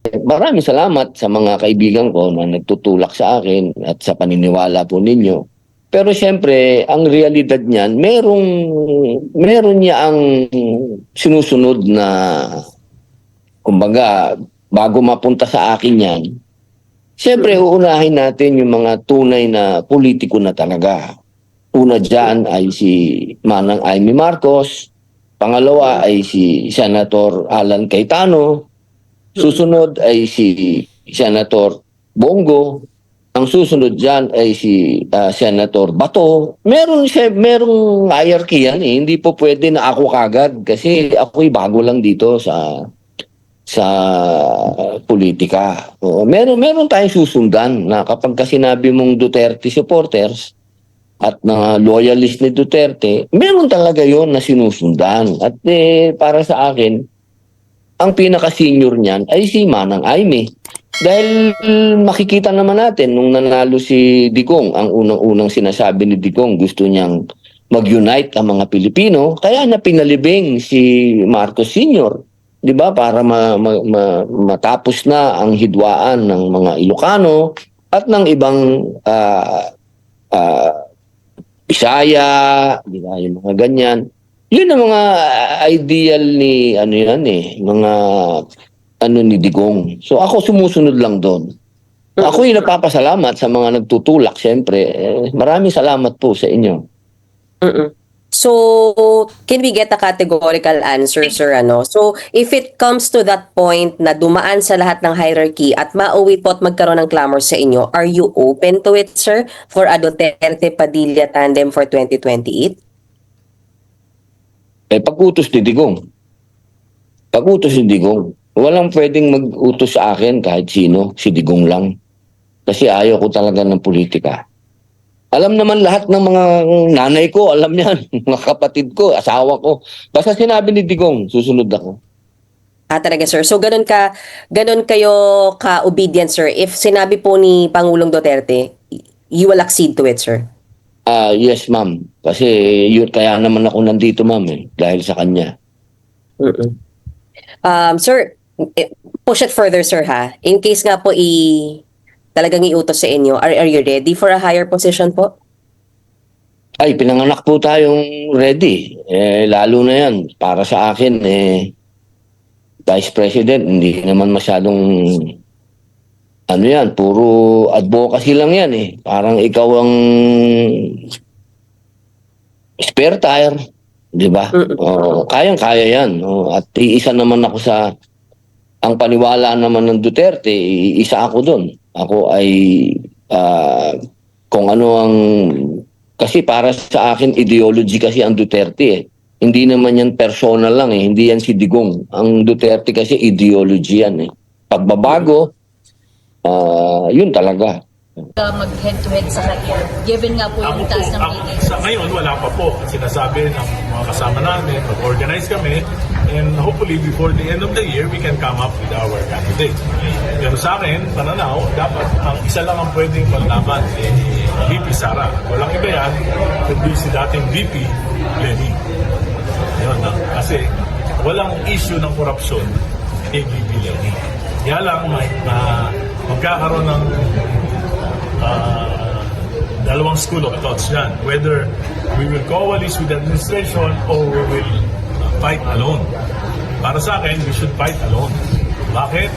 Maraming salamat sa mga kaibigan ko na nagtutulak sa akin at sa paniniwala po ninyo. Pero siyempre, ang realidad niyan, meron niya ang sinusunod na, kumbaga, bago mapunta sa akin yan, siyempre uunahin natin yung mga tunay na politiko na talaga. Una dyan ay si Manang Amy Marcos, pangalawa ay si Senator Alan Cayetano, susunod ay si Senator Bongo, ang susunod dyan ay si Senator Bato. Merong hierarchy yan eh. Hindi po pwede na ako kagad kasi ako'y bago lang dito sa politika. Meron tayong susundan na kapag sinabi mong Duterte supporters at na loyalist ni Duterte, meron talaga yon na sinusundan. At para sa akin, ang pinaka-senior niyan ay si Manang Aimee. Dahil makikita naman natin nung nanalo si Digong, ang unang-unang sinasabi ni Digong, gusto niyang mag-unite ang mga Pilipino, kaya niya pinalibing si Marcos Sr., 'di ba? Para matapos na ang hidwaan ng mga Ilocano at ng ibang Bisaya, 'di ba? Yung mga ganyan. Yun ang mga ideal ni mga ni Digong. So ako sumusunod lang doon. Ako yung nagpapasalamat sa mga nagtutulak, siyempre. Maraming salamat po sa inyo. So, can we get a categorical answer, sir? So, if it comes to that point na dumaan sa lahat ng hierarchy at mauwi po at magkaroon ng clamor sa inyo, are you open to it, sir, for a Duterte-Padilla tandem for 2028? Pag-utos ni Digong. Pag-utos ni Digong. Walang pwedeng mag-utos sa akin kahit sino, si Digong lang. Kasi ayaw ko talaga ng politika. Alam naman lahat ng mga nanay ko, alam yan, mga kapatid ko, asawa ko. Basta sinabi ni Digong, susunod ako. Talaga, sir. So, ganun kayo ka-obedient, sir. If sinabi po ni Pangulong Duterte, you will accede to it, sir? Yes, ma'am. Kasi yun, kaya naman ako nandito, ma'am, dahil sa kanya. Sir, push it further, sir, ha? In case nga po talagang iutos sa inyo, are you ready for a higher position po? Ay, pinanganak po tayong ready. Lalo na yan, para sa akin, Vice President, hindi naman masyadong, yan, puro advocacy lang yan eh. Parang ikaw ang spare tire, di ba? Kayang-kaya yan. At iisa naman ako ang paniwala naman ng Duterte, isa ako doon. Ako ay kung ano ang, kasi para sa akin ideology kasi ang Duterte eh. Hindi naman yan personal lang eh, hindi yan si Digong. Ang Duterte kasi ideology yan eh. Pagbabago, yun talaga. Mag-head-to-head sa kanya, given nga po yung taas ng ratings. Sa ngayon, wala pa po. Sinasabi ng mga kasama namin, mag-organize kami, and hopefully before the end of the year, we can come up with our candidate. Pero sa akin, pananaw, dapat ang isa lang ang pwedeng maglaban, VP Sara. Walang iba yan, kundi si dating VP Lenny. Yun, kasi walang issue ng korupsyon kay VP Lenny. Kaya lang, magkakaroon ng dalawang school of thoughts yan. Whether we will coalesce with the administration or we will fight alone. Para sa akin, we should fight alone. Bakit?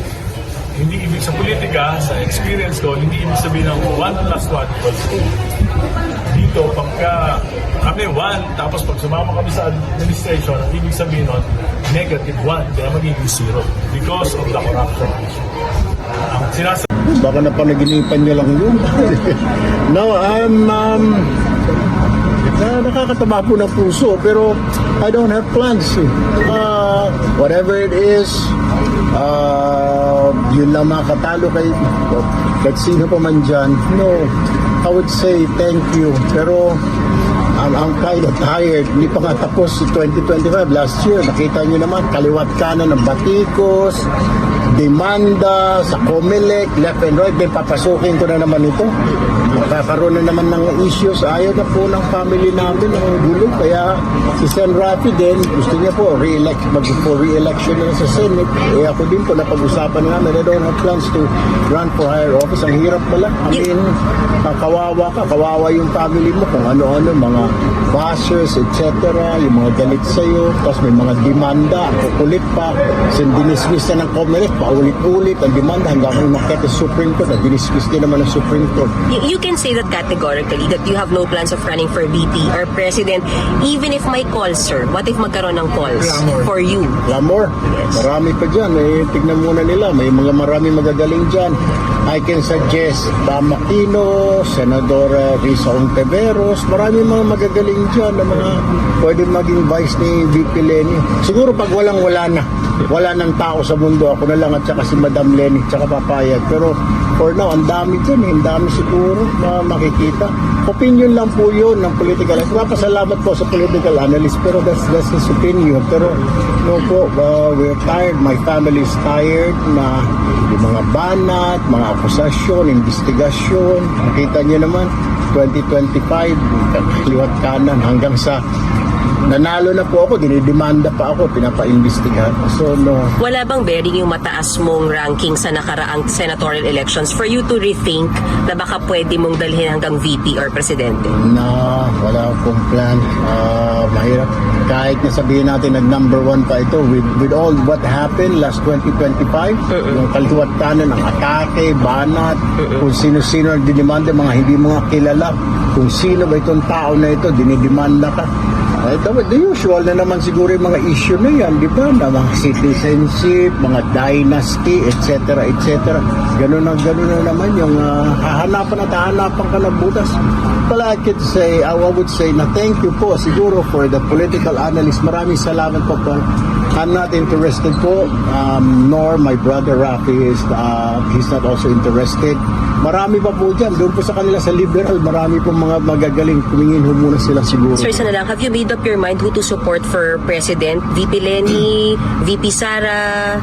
Hindi ibig sa politika, sa experience ko, hindi ibig sabihin ng 1 plus 1 equals 2. Dito, pagka kami 1, tapos pag sumama kami sa administration, ang ibig sabihin nun, negative 1, kaya magiging 0 because of the corruption issue. Ang sinasabi baka napanaginipan niya lang yun. No, nakakataba po ng puso, pero I don't have plans. Whatever it is, yun lang makatalo kahit sino pa man dyan. No, I would say thank you. Pero I'm kind of tired. Hindi pa nga tapos 2025. Last year, nakita nyo naman, kaliwat kanan ng batikos, demanda sa COMELEC, left and right, papasukin ko na naman ito. Kakaroon na naman ng issues. Ayaw na po ng family namin ng gulo. Kaya si Sen. Rafi din, gusto niya po mag-re-election na sa Senate. Eh ako din po, napag-usapan namin. I don't have plans to run for higher office. Ang hirap pala. I mean, kawawa yung family mo kung ano-ano, mga bashers, etc. Yung mga galit sa'yo. Tapos may mga demanda. Ang kukulit pa. Kasi dinismiss na ng COMELEC. Paulit-ulit ang demanda hanggang may makita sa Supreme Court. At dinismiss din naman ng Supreme Court. You can say that categorically that you have no plans of running for VP or president even if may calls, sir. What if magkaroon ng calls for you? Lamor, marami pa dyan. Tignan muna nila. May marami magagaling dyan. I can suggest Bam Aquino, Senadora Risa Ontiveros. Marami mga magagaling dyan na mga pwede maging vice ni VP Leni. Siguro pag wala na. Wala ng tao sa mundo. Ako na lang at saka si Madam Leni at saka papayag. Pero for now, ang dami dyan. Ang dami siguro na makikita. Opinion lang po yun ng political analyst. Mapasalamat po sa political analyst pero that's his opinion. Pero no po, we're tired. My family is tired na yung mga banat, mga akusasyon, investigasyon. Nakita niyo naman, 2025, liwat kanan hanggang sa nanalo na po ako, dinidemanda pa ako, pinapa-investigahan. So, no. Wala bang bearing yung mataas mong ranking sa nakaraang senatorial elections for you to rethink na baka pwede mong dalhin hanggang VP or presidente? Na wala akong plan. Mahirap. Kahit na sabihin natin nag-number 1 pa ito with all what happened last 2025, yung kaliwat kanan, ang atake, banat, kung sino-sino ang dinimanda, mga hindi mga kilala, kung sino ba itong tao na ito, dinidemanda ka. The usual na naman siguro yung mga issue na yan, di ba? Na mga citizenship, mga dynasty, etc. etc. Ganun na naman yung hahanapan ka ng butas. But I would say na thank you po siguro for the political analyst. Maraming salamat po. I'm not interested po, nor my brother Rafi he's not also interested. Marami pa po dyan. Doon po sa kanila sa liberal, marami po mga magagaling. Tumingin ho muna sila siguro. Sir, isa na lang, have you made up your mind who to support for president? VP Leni, VP Sara?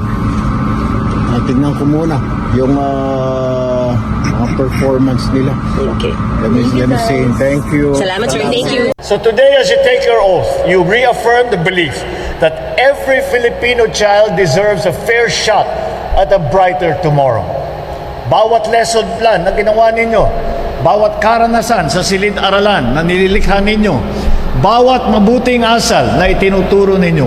Tingnan ko muna yung mga performance nila. Okay. Let me say thank you. Salamat, sir. Thank you. So today, as you take your oath, you reaffirm the belief that every Filipino child deserves a fair shot at a brighter tomorrow. Bawat lesson plan na ginawa ninyo, bawat karanasan sa silid-aralan na nililikha ninyo, bawat mabuting asal na itinuturo ninyo,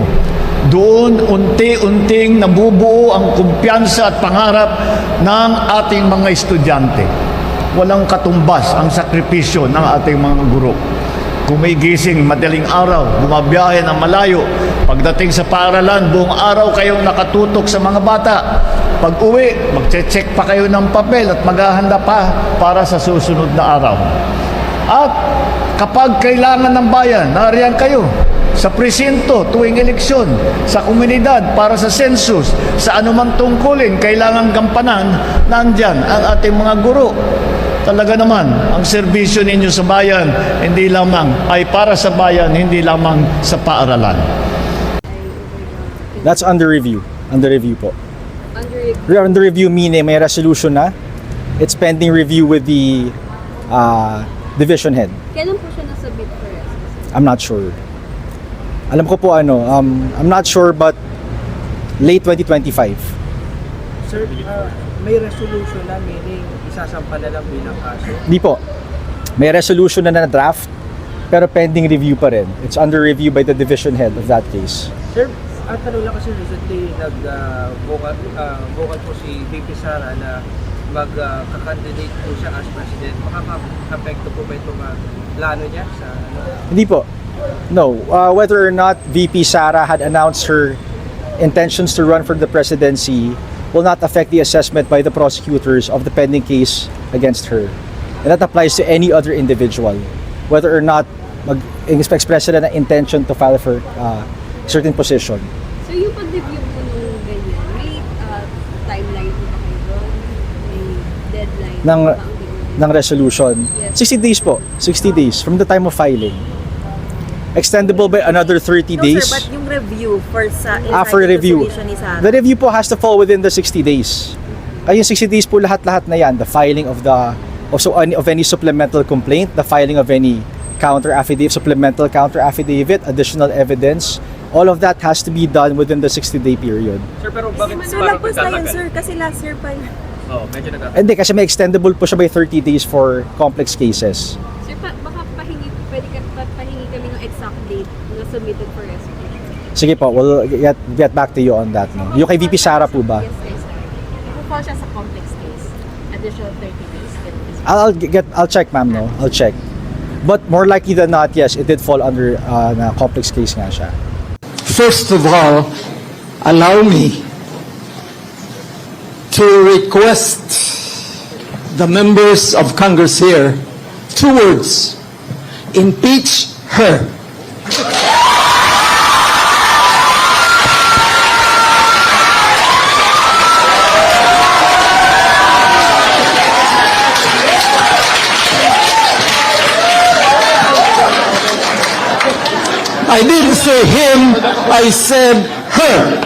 doon unti-unting nabubuo ang kumpiyansa at pangarap ng ating mga estudyante. Walang katumbas ang sakripisyo ng ating mga guro. Gumigising madaling araw, bumabiyahe ng malayo. Pagdating sa paaralan, buong araw kayong nakatutok sa mga bata. Pag uwi, magche-check pa kayo ng papel at maghahanda pa para sa susunod na araw. At kapag kailangan ng bayan, nariyan kayo sa presinto tuwing eleksyon, sa komunidad para sa census, sa anumang tungkulin kailangan gampanan, nandyan ang ating mga guro. Talaga naman, ang serbisyo ninyo sa bayan hindi lamang ay para sa bayan, hindi lamang sa paaralan. That's under review. Under review po. Under review meaning may resolution na. It's pending review with the division head. Kailan po siya nasubmit for us? I'm not sure. Alam ko po I'm not sure but late 2025. Sir, may resolution na, meaning isasampa na lang bilang kaso? Di po. May resolution na draft pero pending review pa rin. It's under review by the division head of that case. Sir, at tanong lang kasi recently vocal po si VP Sara na mag-candidate po siya as president. Makaka-apekto po ba itong plano niya sa Hindi po. No. Whether or not VP Sara had announced her intentions to run for the presidency will not affect the assessment by the prosecutors of the pending case against her. And that applies to any other individual. Whether or not mag-express sila ng intention to file for certain position. So yung pag-review po nung ganyan, may timeline po ba kayo doon? May deadline Ng, po ba ang gagawin? ng resolution. Yes. 60 days po. 60 days from the time of filing. Extendable by another 30 days. No, sir, but yung review for sa For review. resolution ni Sara. The review po has to fall within the 60 days. Kaya yung 60 days po lahat-lahat na yan. The filing of the of any supplemental complaint, the filing of any counter affidavit, supplemental counter affidavit, additional evidence, all of that has to be done within the 60-day period. Sir, pero bakit So parang lapos na yun, nagtatagal? sir, kasi last year pa yun. Oo, medyo nagtatagal. Hindi, kasi may extendable po siya by 30 days for complex cases. Sir, baka pwede pahingi kami ng exact date na submitted for restitution. Sige po, we'll get back to you on that. No? Yung kay VP Sara po ba? Yes, sir. Kung fall siya sa complex case, additional 30 days. I'll check, ma'am, no? I'll check. But more likely than not, yes, it did fall under na complex case nga siya. First of all, allow me to request the members of Congress here 2 words: impeach her. I didn't say him, I said her.